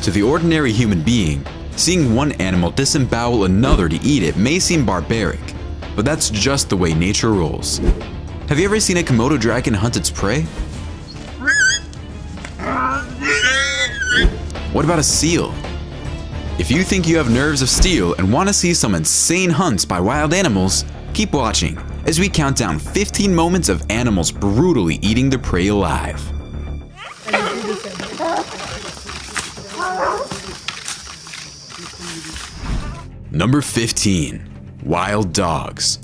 To the ordinary human being, seeing one animal disembowel another to eat it may seem barbaric, but that's just the way nature rolls. Have you ever seen a Komodo dragon hunt its prey? What about a seal? If you think you have nerves of steel and want to see some insane hunts by wild animals, keep watching as we count down 15 moments of animals brutally eating their prey alive. Number 15. Wild dogs.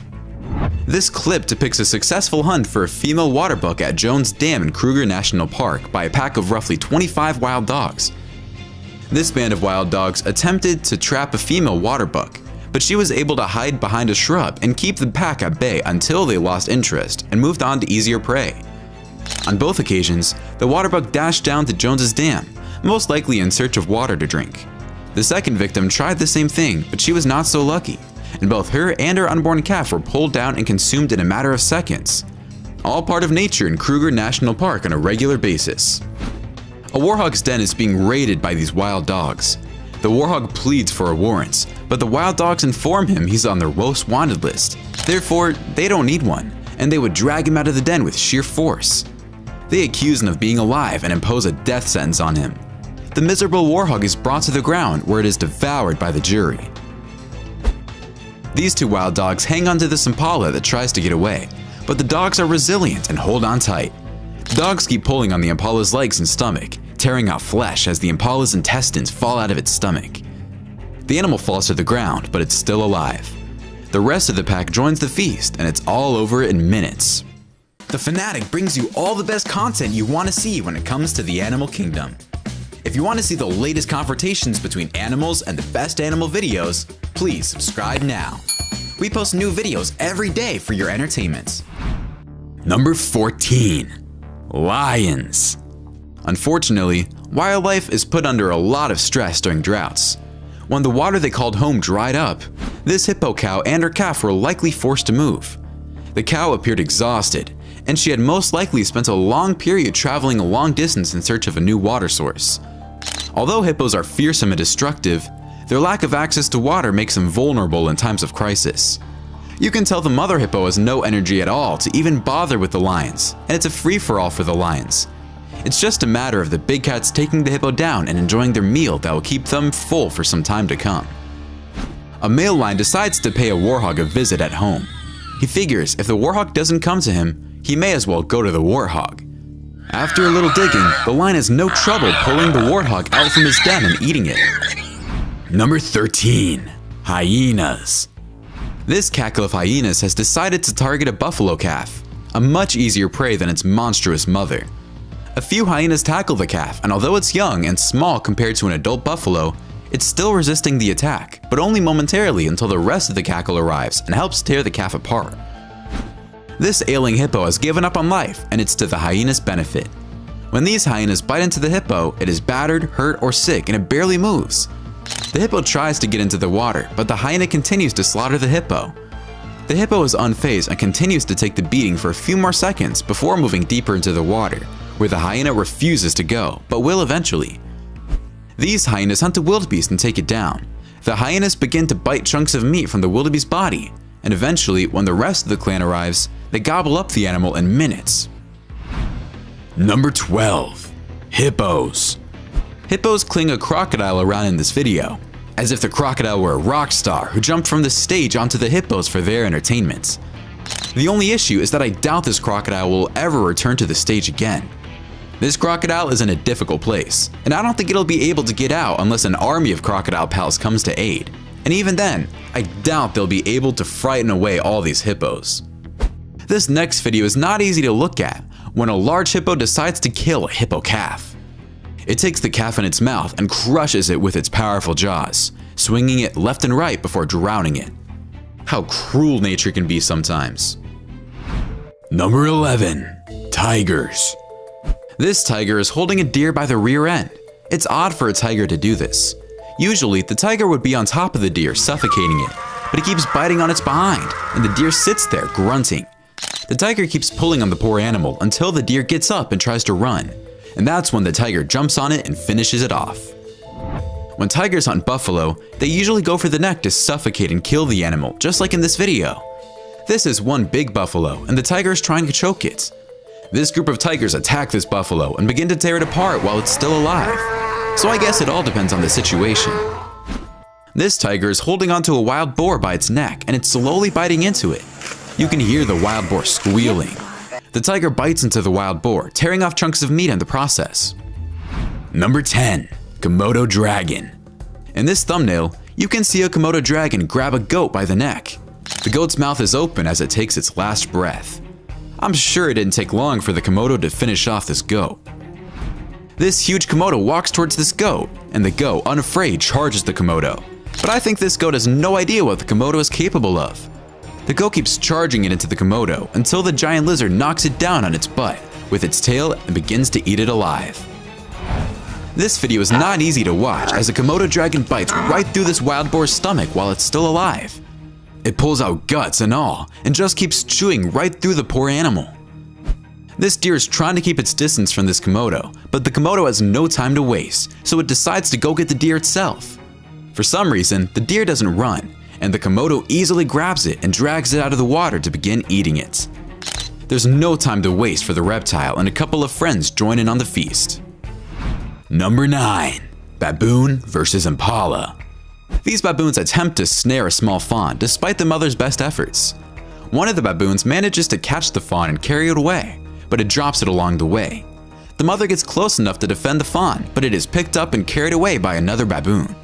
This clip depicts a successful hunt for a female water buck at Jones Dam in Kruger National Park by a pack of roughly 25 wild dogs. This band of wild dogs attempted to trap a female water buck, but she was able to hide behind a shrub and keep the pack at bay until they lost interest and moved on to easier prey. On both occasions, the water buck dashed down to Jones's dam, most likely in search of water to drink. The second victim tried the same thing, but she was not so lucky, and both her and her unborn calf were pulled down and consumed in a matter of seconds. All part of nature in Kruger National Park on a regular basis. A warhog's den is being raided by these wild dogs. The warhog pleads for a warrant, but the wild dogs inform him he's on their most wanted list. Therefore, they don't need one, and they would drag him out of the den with sheer force. They accuse him of being alive and impose a death sentence on him. The miserable warhog is brought to the ground where it is devoured by the jury. These two wild dogs hang onto this impala that tries to get away, but the dogs are resilient and hold on tight. The dogs keep pulling on the impala's legs and stomach, tearing out flesh as the impala's intestines fall out of its stomach. The animal falls to the ground, but it's still alive. The rest of the pack joins the feast, and it's all over in minutes. The Fanatic brings you all the best content you want to see when it comes to the animal kingdom. If you want to see the latest confrontations between animals and the best animal videos, please subscribe now. We post new videos every day for your entertainment. Number 14. Lions. Unfortunately, wildlife is put under a lot of stress during droughts. When the water they called home dried up, this hippo cow and her calf were likely forced to move. The cow appeared exhausted, and she had most likely spent a long period traveling a long distance in search of a new water source. Although hippos are fearsome and destructive, their lack of access to water makes them vulnerable in times of crisis. You can tell the mother hippo has no energy at all to even bother with the lions, and it's a free-for-all for the lions. It's just a matter of the big cats taking the hippo down and enjoying their meal that will keep them full for some time to come. A male lion decides to pay a warhog a visit at home. He figures if the warhog doesn't come to him, he may as well go to the warthog. After a little digging, the lion has no trouble pulling the warthog out from his den and eating it. Number 13. Hyenas. This cackle of hyenas has decided to target a buffalo calf, a much easier prey than its monstrous mother. A few hyenas tackle the calf, and although it's young and small compared to an adult buffalo, it's still resisting the attack, but only momentarily until the rest of the cackle arrives and helps tear the calf apart. This ailing hippo has given up on life, and it's to the hyena's benefit. When these hyenas bite into the hippo, it is battered, hurt, or sick, and it barely moves. The hippo tries to get into the water, but the hyena continues to slaughter the hippo. The hippo is unfazed and continues to take the beating for a few more seconds before moving deeper into the water, where the hyena refuses to go, but will eventually. These hyenas hunt a wildebeest and take it down. The hyenas begin to bite chunks of meat from the wildebeest's body, and eventually, when the rest of the clan arrives, they gobble up the animal in minutes. Number 12. Hippos. Hippos cling a crocodile around in this video, as if the crocodile were a rock star who jumped from the stage onto the hippos for their entertainment. The only issue is that I doubt this crocodile will ever return to the stage again. This crocodile is in a difficult place, and I don't think it'll be able to get out unless an army of crocodile pals comes to aid. And even then, I doubt they'll be able to frighten away all these hippos. This next video is not easy to look at when a large hippo decides to kill a hippo calf. It takes the calf in its mouth and crushes it with its powerful jaws, swinging it left and right before drowning it. How cruel nature can be sometimes. Number 11. Tigers. This tiger is holding a deer by the rear end. It's odd for a tiger to do this. Usually, the tiger would be on top of the deer, suffocating it, but it keeps biting on its behind, and the deer sits there, grunting. The tiger keeps pulling on the poor animal until the deer gets up and tries to run, and that's when the tiger jumps on it and finishes it off. When tigers hunt buffalo, they usually go for the neck to suffocate and kill the animal, just like in this video. This is one big buffalo, and the tiger is trying to choke it. This group of tigers attack this buffalo and begin to tear it apart while it's still alive. So I guess it all depends on the situation. This tiger is holding onto a wild boar by its neck, and it's slowly biting into it. You can hear the wild boar squealing. The tiger bites into the wild boar, tearing off chunks of meat in the process. Number 10. Komodo dragon. In this thumbnail, you can see a Komodo dragon grab a goat by the neck. The goat's mouth is open as it takes its last breath. I'm sure it didn't take long for the Komodo to finish off this goat. This huge Komodo walks towards this goat, and the goat, unafraid, charges the Komodo. But I think this goat has no idea what the Komodo is capable of. The goat keeps charging it into the Komodo until the giant lizard knocks it down on its butt with its tail and begins to eat it alive. This video is not easy to watch as the Komodo dragon bites right through this wild boar's stomach while it's still alive. It pulls out guts and all and just keeps chewing right through the poor animal. This deer is trying to keep its distance from this Komodo, but the Komodo has no time to waste, so it decides to go get the deer itself. For some reason, the deer doesn't run, and the Komodo easily grabs it and drags it out of the water to begin eating it. There's no time to waste for the reptile, and a couple of friends join in on the feast. Number 9. Baboon versus Impala. These baboons attempt to snare a small fawn despite the mother's best efforts. One of the baboons manages to catch the fawn and carry it away, but it drops it along the way. The mother gets close enough to defend the fawn, but it is picked up and carried away by another baboon.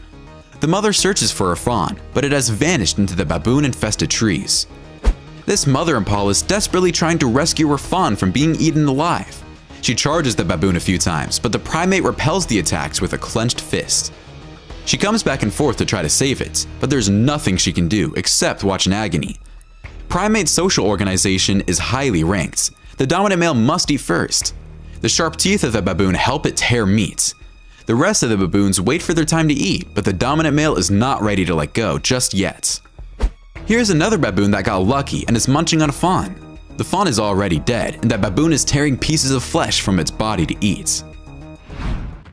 The mother searches for her fawn, but it has vanished into the baboon-infested trees. This mother impala is desperately trying to rescue her fawn from being eaten alive. She charges the baboon a few times, but the primate repels the attacks with a clenched fist. She comes back and forth to try to save it, but there's nothing she can do except watch in agony. Primate's social organization is highly ranked. The dominant male must eat first. The sharp teeth of the baboon help it tear meat. The rest of the baboons wait for their time to eat, but the dominant male is not ready to let go just yet. Here's another baboon that got lucky and is munching on a fawn. The fawn is already dead, and that baboon is tearing pieces of flesh from its body to eat.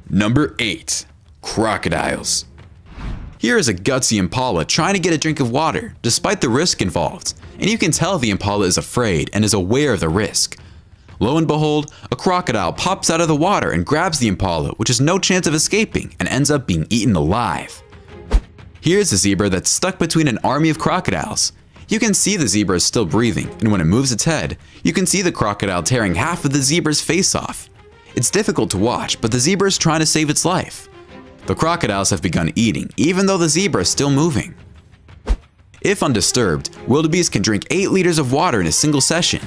Number 8. Crocodiles. Here is a gutsy impala trying to get a drink of water, despite the risk involved, and you can tell the impala is afraid and is aware of the risk. Lo and behold, a crocodile pops out of the water and grabs the impala, which has no chance of escaping and ends up being eaten alive. Here's a zebra that's stuck between an army of crocodiles. You can see the zebra is still breathing, and when it moves its head, you can see the crocodile tearing half of the zebra's face off. It's difficult to watch, but the zebra is trying to save its life. The crocodiles have begun eating, even though the zebra is still moving. If undisturbed, wildebeest can drink 8 liters of water in a single session.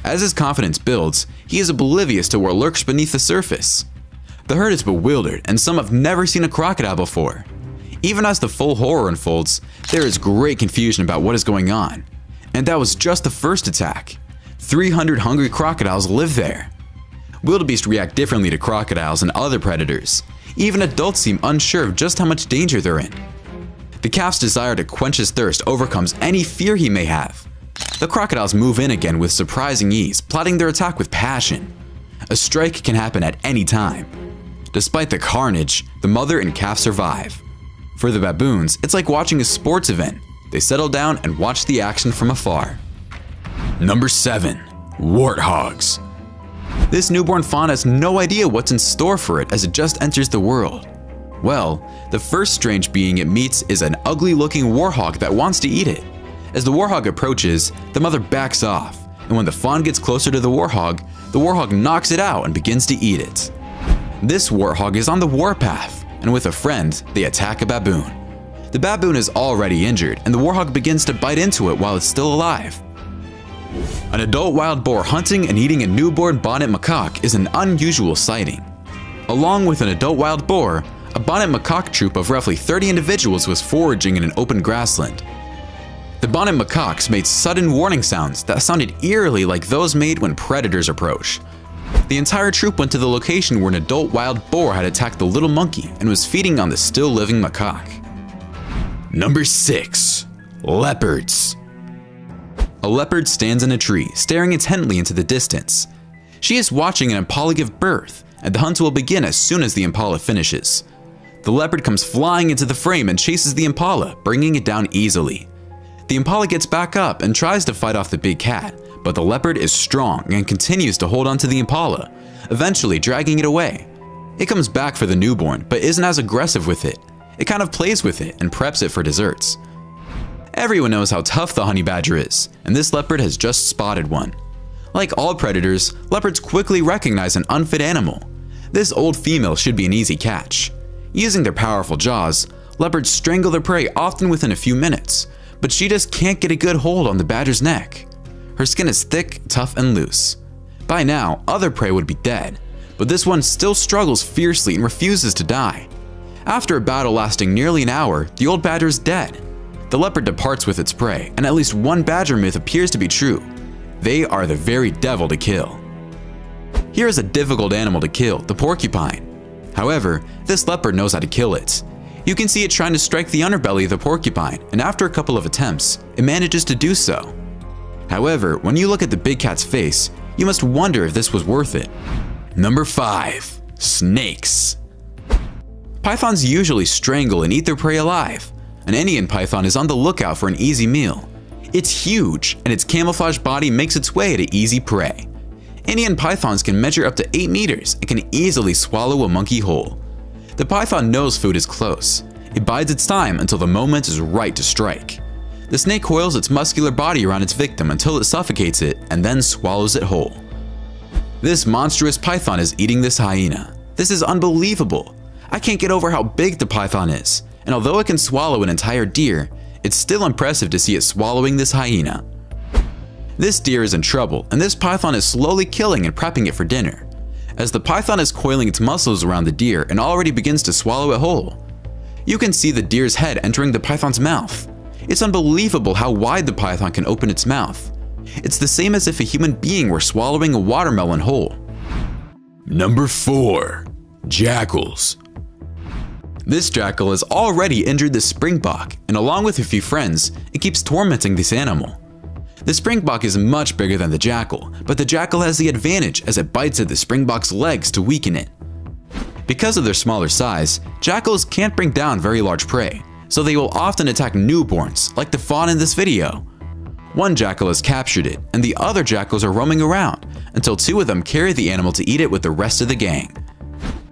As his confidence builds, he is oblivious to what lurks beneath the surface. The herd is bewildered, and some have never seen a crocodile before. Even as the full horror unfolds, there is great confusion about what is going on. And that was just the first attack. 300 hungry crocodiles live there. Wildebeest react differently to crocodiles and other predators. Even adults seem unsure of just how much danger they're in. The calf's desire to quench his thirst overcomes any fear he may have. The crocodiles move in again with surprising ease, plotting their attack with passion. A strike can happen at any time. Despite the carnage, the mother and calf survive. For the baboons, it's like watching a sports event. They settle down and watch the action from afar. Number 7. Warthogs. This newborn fawn has no idea what's in store for it as it just enters the world. Well, the first strange being it meets is an ugly-looking warthog that wants to eat it. As the warthog approaches, the mother backs off, and when the fawn gets closer to the warthog knocks it out and begins to eat it. This warthog is on the warpath, and with a friend, they attack a baboon. The baboon is already injured, and the warthog begins to bite into it while it's still alive. An adult wild boar hunting and eating a newborn bonnet macaque is an unusual sighting. Along with an adult wild boar, a bonnet macaque troop of roughly 30 individuals was foraging in an open grassland. The bonnet macaques made sudden warning sounds that sounded eerily like those made when predators approach. The entire troop went to the location where an adult wild boar had attacked the little monkey and was feeding on the still living macaque. Number 6. Leopards. A leopard stands in a tree, staring intently into the distance. She is watching an impala give birth, and the hunt will begin as soon as the impala finishes. The leopard comes flying into the frame and chases the impala, bringing it down easily. The impala gets back up and tries to fight off the big cat, but the leopard is strong and continues to hold on to the impala, eventually dragging it away. It comes back for the newborn, but isn't as aggressive with it. It kind of plays with it and preps it for desserts. Everyone knows how tough the honey badger is, and this leopard has just spotted one. Like all predators, leopards quickly recognize an unfit animal. This old female should be an easy catch. Using their powerful jaws, leopards strangle their prey often within a few minutes, but she just can't get a good hold on the badger's neck. Her skin is thick, tough, and loose. By now, other prey would be dead, but this one still struggles fiercely and refuses to die. After a battle lasting nearly an hour, the old badger is dead. The leopard departs with its prey, and at least one badger myth appears to be true. They are the very devil to kill. Here is a difficult animal to kill, the porcupine. However, this leopard knows how to kill it. You can see it trying to strike the underbelly of the porcupine, and after a couple of attempts, it manages to do so. However, when you look at the big cat's face, you must wonder if this was worth it. Number 5. Snakes. Pythons usually strangle and eat their prey alive. An Indian python is on the lookout for an easy meal. It's huge, and its camouflaged body makes its way to easy prey. Indian pythons can measure up to 8 meters and can easily swallow a monkey whole. The python knows food is close. It bides its time until the moment is right to strike. The snake coils its muscular body around its victim until it suffocates it and then swallows it whole. This monstrous python is eating this hyena. This is unbelievable. I can't get over how big the python is, and although it can swallow an entire deer, it's still impressive to see it swallowing this hyena. This deer is in trouble, and this python is slowly killing and prepping it for dinner. As the python is coiling its muscles around the deer and already begins to swallow it whole, you can see the deer's head entering the python's mouth. It's unbelievable how wide the python can open its mouth. It's the same as if a human being were swallowing a watermelon whole. Number 4. Jackals. This jackal has already injured the springbok, and along with a few friends, it keeps tormenting this animal. The springbok is much bigger than the jackal, but the jackal has the advantage as it bites at the springbok's legs to weaken it. Because of their smaller size, jackals can't bring down very large prey, so they will often attack newborns, like the fawn in this video. One jackal has captured it, and the other jackals are roaming around, until 2 of them carry the animal to eat it with the rest of the gang.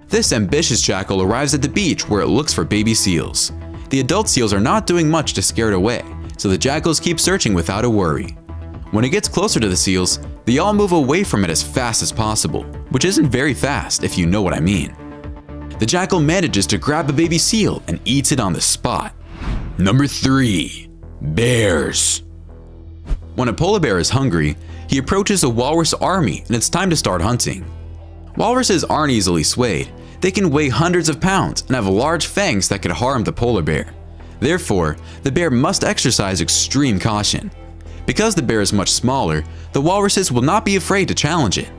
This ambitious jackal arrives at the beach where it looks for baby seals. The adult seals are not doing much to scare it away, so the jackals keep searching without a worry. When it gets closer to the seals, they all move away from it as fast as possible, which isn't very fast if you know what I mean. The jackal manages to grab a baby seal and eats it on the spot. Number 3. Bears. When a polar bear is hungry, he approaches a walrus army and it's time to start hunting. Walruses aren't easily swayed. They can weigh hundreds of pounds and have large fangs that could harm the polar bear. Therefore, the bear must exercise extreme caution. Because the bear is much smaller, the walruses will not be afraid to challenge it.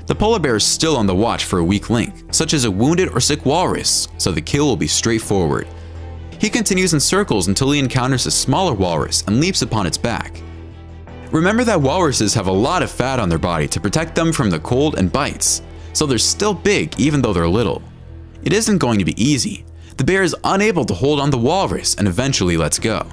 The polar bear is still on the watch for a weak link, such as a wounded or sick walrus, so the kill will be straightforward. He continues in circles until he encounters a smaller walrus and leaps upon its back. Remember that walruses have a lot of fat on their body to protect them from the cold and bites, so they're still big even though they're little. It isn't going to be easy. The bear is unable to hold on the walrus and eventually lets go.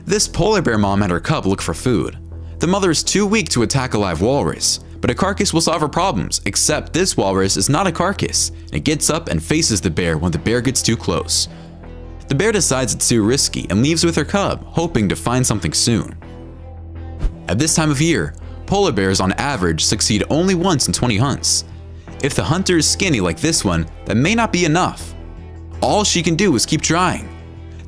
This polar bear mom and her cub look for food. The mother is too weak to attack a live walrus, but a carcass will solve her problems, except this walrus is not a carcass, and it gets up and faces the bear when the bear gets too close. The bear decides it's too risky and leaves with her cub, hoping to find something soon. At this time of year, polar bears on average succeed only once in 20 hunts. If the hunter is skinny like this one, that may not be enough. All she can do is keep trying.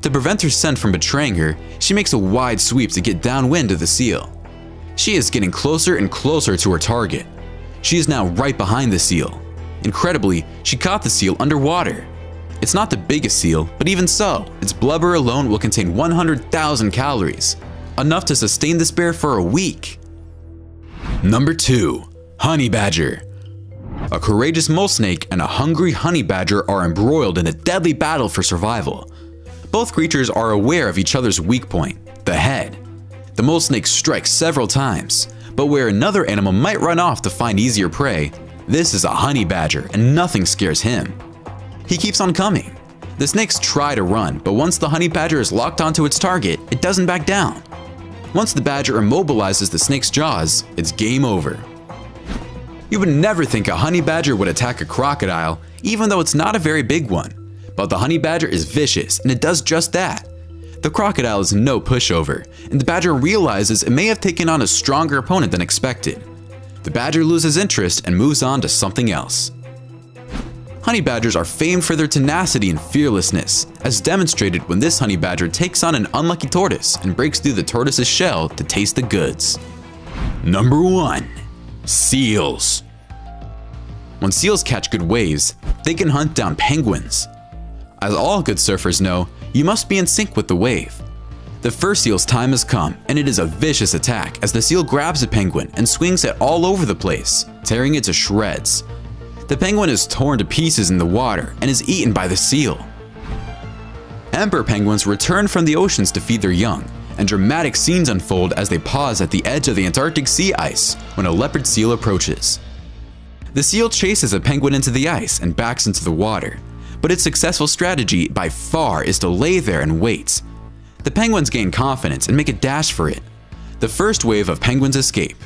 To prevent her scent from betraying her, she makes a wide sweep to get downwind of the seal. She is getting closer and closer to her target. She is now right behind the seal. Incredibly, she caught the seal underwater. It's not the biggest seal, but even so, its blubber alone will contain 100,000 calories, enough to sustain this bear for a week. Number 2. Honey badger. A courageous mole snake and a hungry honey badger are embroiled in a deadly battle for survival. Both creatures are aware of each other's weak point, the head. The mole snake strikes several times, but where another animal might run off to find easier prey, this is a honey badger and nothing scares him. He keeps on coming. The snakes try to run, but once the honey badger is locked onto its target, it doesn't back down. Once the badger immobilizes the snake's jaws, it's game over. You would never think a honey badger would attack a crocodile, even though it's not a very big one. But the honey badger is vicious, and it does just that. The crocodile is no pushover, and the badger realizes it may have taken on a stronger opponent than expected. The badger loses interest and moves on to something else. Honey badgers are famed for their tenacity and fearlessness, as demonstrated when this honey badger takes on an unlucky tortoise and breaks through the tortoise's shell to taste the goods. Number 1. Seals. When seals catch good waves, they can hunt down penguins. As all good surfers know, you must be in sync with the wave. The first seal's time has come, and it is a vicious attack as the seal grabs a penguin and swings it all over the place, tearing it to shreds. The penguin is torn to pieces in the water and is eaten by the seal. Emperor penguins return from the oceans to feed their young, and dramatic scenes unfold as they pause at the edge of the Antarctic sea ice when a leopard seal approaches. The seal chases a penguin into the ice and backs into the water, but its successful strategy by far is to lay there and wait. The penguins gain confidence and make a dash for it. The first wave of penguins escape.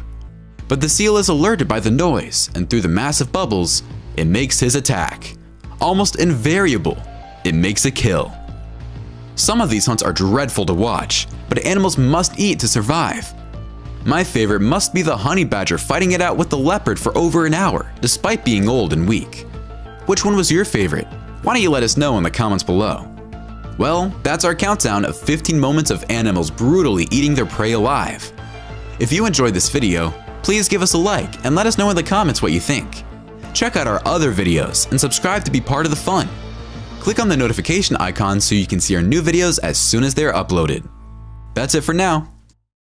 But the seal is alerted by the noise, and through the massive bubbles, it makes his attack. Almost invariable, it makes a kill. Some of these hunts are dreadful to watch, but animals must eat to survive. My favorite must be the honey badger fighting it out with the leopard for over an hour, despite being old and weak. Which one was your favorite? Why don't you let us know in the comments below? Well, that's our countdown of 15 moments of animals brutally eating their prey alive. If you enjoyed this video, please give us a like and let us know in the comments what you think. Check out our other videos and subscribe to be part of the fun. Click on the notification icon so you can see our new videos as soon as they are uploaded. That's it for now.